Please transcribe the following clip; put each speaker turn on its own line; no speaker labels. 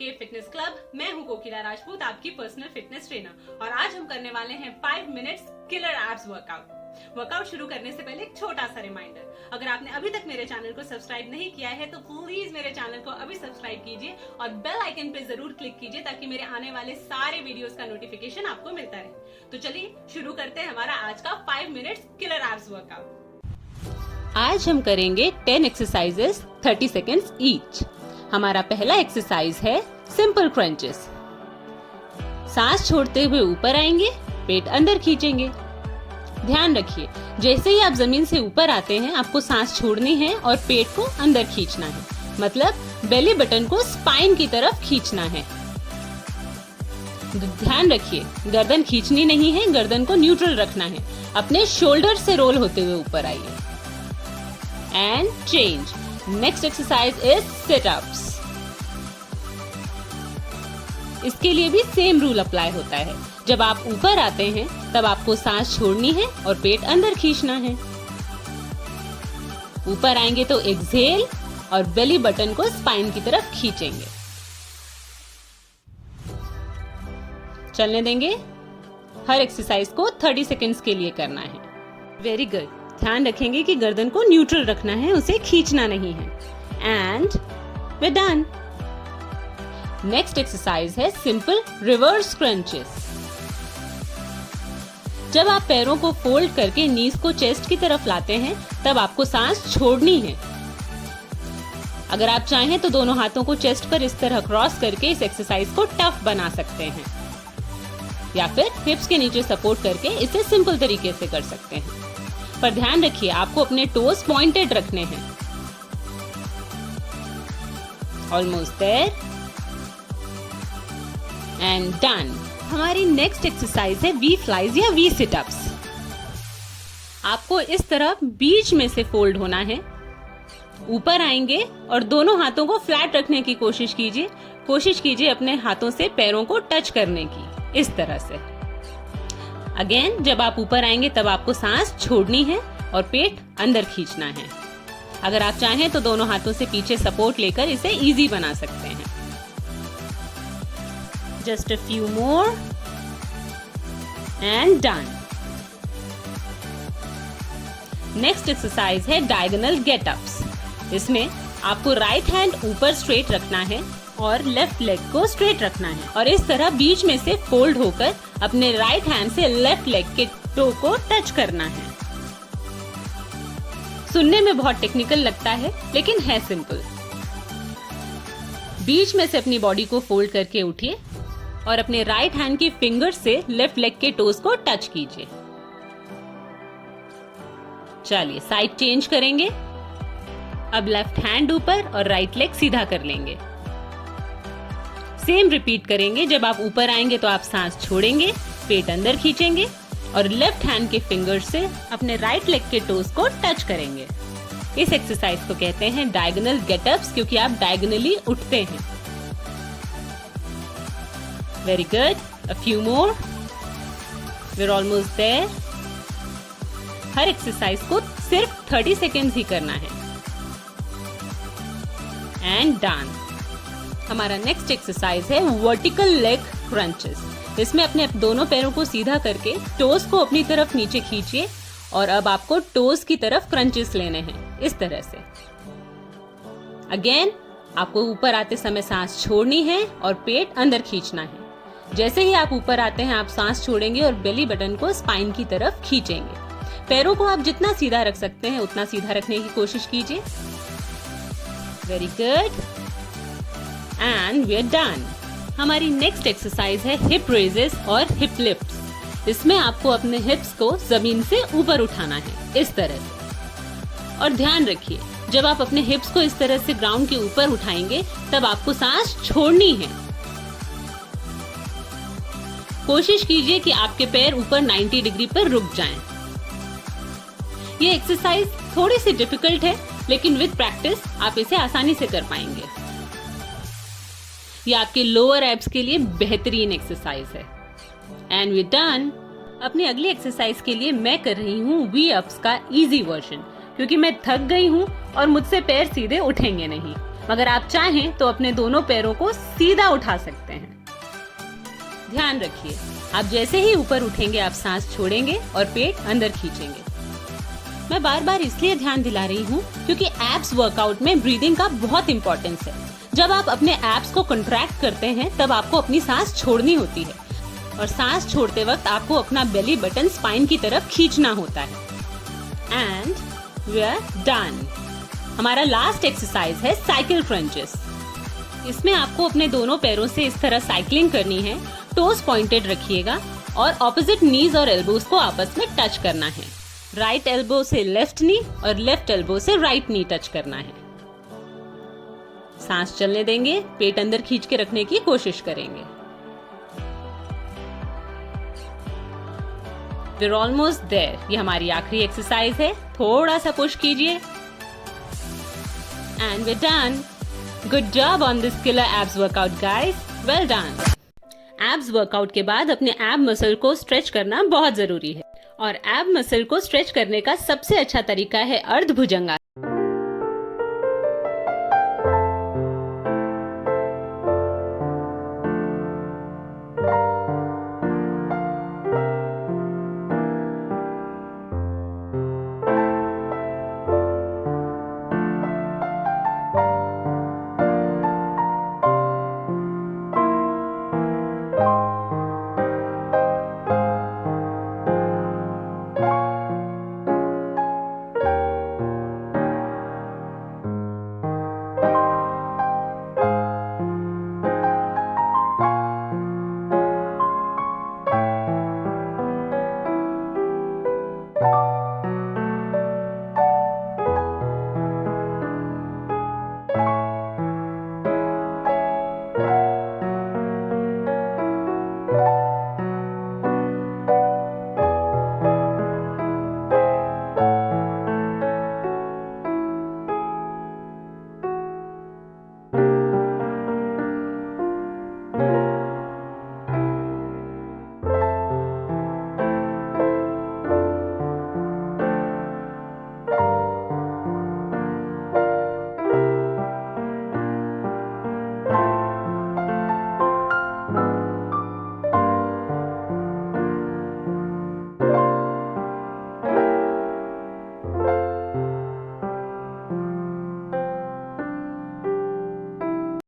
UK fitness club. मैं हूं कोकिला राजपूत, आपकी पर्सनल फिटनेस ट्रेनर, और आज हम करने वाले हैं 5 मिनट्स किलर एब्स वर्कआउट शुरू करने से पहले एक छोटा सा रिमाइंडर, अगर आपने अभी तक मेरे चैनल को सब्सक्राइब नहीं किया है तो प्लीज मेरे चैनल को अभी सब्सक्राइब कीजिए और बेल आइकन पे जरूर क्लिक कीजिए ताकि मेरे आने वाले सारे वीडियोस का नोटिफिकेशन आपको मिलता रहे। तो चलिए शुरू करते हैं हमारा आज का 5 मिनट्स किलर एब्स वर्कआउट। आज हम करेंगे 10 एक्सरसाइजेस 30 सेकेंड्स ईच। हमारा पहला एक्सरसाइज है सिंपल क्रंचेस। सांस छोड़ते हुए ऊपर आएंगे, पेट अंदर खींचेंगे। ध्यान रखिए, जैसे ही आप जमीन से ऊपर आते हैं आपको सांस छोड़नी है और पेट को अंदर खींचना है, मतलब बेली बटन को स्पाइन की तरफ खींचना है। ध्यान रखिए, गर्दन खींचनी नहीं है, गर्दन को न्यूट्रल रखना है। अपने शोल्डर से रोल होते हुए ऊपर आइए and change. Next exercise is sit ups. इसके लिए भी सेम रूल अप्लाई होता है। जब आप ऊपर आते हैं तब आपको सांस छोड़नी है और पेट अंदर खींचना है। ऊपर आएंगे तो एक्सहेल और बेली बटन को स्पाइन की तरफ खींचेंगे। चलने देंगे। हर एक्सरसाइज को 30 सेकेंड्स के लिए करना है। Very good. ध्यान रखेंगे कि गर्दन को न्यूट्रल रखना है, उसे खींचना नहीं है। And we done. Next exercise है सिंपल रिवर्स क्रंचेस। जब आप पैरों को फोल्ड करके नीज को चेस्ट की तरफ लाते हैं तब आपको सांस छोड़नी है। अगर आप चाहें तो दोनों हाथों को चेस्ट पर इस तरह क्रॉस करके इस एक्सरसाइज को टफ बना सकते हैं, या फिर हिप्स के नीचे सपोर्ट करके इसे सिंपल तरीके से कर सकते हैं। पर ध्यान रखिए, आपको अपने टोस पॉइंटेड रखने हैं। Almost there and done. हमारी नेक्स्ट एक्सरसाइज है वी फ्लाइज या वी सिट अप्स। आपको इस तरह बीच में से फोल्ड होना है, ऊपर आएंगे और दोनों हाथों को फ्लैट रखने की कोशिश कीजिए अपने हाथों से पैरों को टच करने की, इस तरह से। अगेन, जब आप ऊपर आएंगे तब आपको सांस छोड़नी है और पेट अंदर खींचना है। अगर आप चाहें तो दोनों हाथों से पीछे सपोर्ट लेकर इसे इजी बना सकते हैं। Just a few more and done. Next exercise है diagonal get-ups. इसमें आपको राइट हैंड ऊपर स्ट्रेट रखना है और लेफ्ट लेग को स्ट्रेट रखना है और इस तरह बीच में से फोल्ड होकर अपने राइट हैंड से लेफ्ट लेग के टो को टच करना है। सुनने में बहुत टेक्निकल लगता है लेकिन है सिंपल। बीच में से अपनी बॉडी को फोल्ड करके उठिए और अपने राइट हैंड की फिंगर से लेफ्ट लेग के टोस को टच कीजिए। चलिए साइड चेंज करेंगे। अब लेफ्ट हैंड ऊपर और राइट लेग सीधा कर लेंगे। सेम रिपीट करेंगे। जब आप ऊपर आएंगे तो आप सांस छोड़ेंगे, पेट अंदर खींचेंगे और लेफ्ट हैंड के फिंगर से अपने राइट लेग के टोस को टच करेंगे। इस एक्सरसाइज को कहते हैं डायगोनल गेटअप्स, क्योंकि आप डायगोनली उठते हैं। Very good. A few more. We're almost there. Her exercise को सिर्फ 30 सेकेंड्स ही करना है। And done. हमारा नेक्स्ट एक्सरसाइज है वर्टिकल लेग क्रंचेस। इसमें अपने दोनों पैरों को सीधा करके टोस को अपनी तरफ नीचे खींचिए और अब आपको टोस की तरफ क्रंचेस लेने हैं, इस तरह से। अगेन, आपको ऊपर आते समय सांस छोड़नी है और पेट अंदर खींचना है। जैसे ही आप ऊपर आते हैं आप सांस छोड़ेंगे और बेली बटन को स्पाइन की तरफ खींचेंगे। पैरों को आप जितना सीधा रख सकते हैं उतना सीधा रखने की कोशिश कीजिए। Very good and we are done. हमारी नेक्स्ट एक्सरसाइज है हिप रेजेस और हिप लिफ्ट्स। इसमें आपको अपने हिप्स को जमीन से ऊपर उठाना है, इस तरह से। और ध्यान रखिए, जब आप अपने हिप्स को इस तरह से ग्राउंड के ऊपर उठाएंगे तब आपको सांस छोड़नी है। कोशिश कीजिए कि आपके पैर ऊपर 90 डिग्री पर रुक जाएं। ये एक्सरसाइज थोड़ी सी डिफिकल्ट है लेकिन विद प्रैक्टिस आप इसे आसानी से कर पाएंगे। ये आपके लोअर एब्स के लिए बेहतरीन एक्सरसाइज है। And we done. अपनी अगली एक्सरसाइज के लिए मैं कर रही हूँ वी अप्स का इजी वर्जन, क्योंकि मैं थक गई हूँ और मुझसे पैर सीधे उठेंगे नहीं। मगर आप चाहें तो अपने दोनों पैरों को सीधा उठा सकते हैं। ध्यान रखिए, आप जैसे ही ऊपर उठेंगे आप सांस छोड़ेंगे और पेट अंदर खींचेंगे। मैं बार बार इसलिए ध्यान दिला रही हूँ क्योंकि एब्स वर्कआउट में ब्रीदिंग का बहुत इंपॉर्टेंस है। जब आप अपने एब्स को कंट्रैक्ट करते हैं तब आपको अपनी सांस छोड़नी होती है और सांस छोड़ते वक्त आपको अपना बेली बटन स्पाइन की तरफ खींचना होता है। And we are done. हमारा लास्ट एक्सरसाइज है साइकिल क्रंचेस। इसमें आपको अपने दोनों पैरों से इस तरह साइकिलिंग करनी है। टोज पॉइंटेड रखिएगा और ऑपोजिट नीज और एल्बोज को आपस में टच करना है। राइट एल्बो से लेफ्ट नी और लेफ्ट एल्बो से राइट नी टच करना है। सांस चलने देंगे, पेट अंदर खींच के रखने की कोशिश करेंगे। We're almost there। ये हमारी आखिरी एक्सरसाइज है, थोड़ा सा पुश कीजिए। And we're done। Good job on this killer abs workout, guys। Well done। Abs workout के बाद अपने एब मसल को स्ट्रेच करना बहुत जरूरी है और एब मसल को स्ट्रेच करने का सबसे अच्छा तरीका है अर्धभुजंगासन।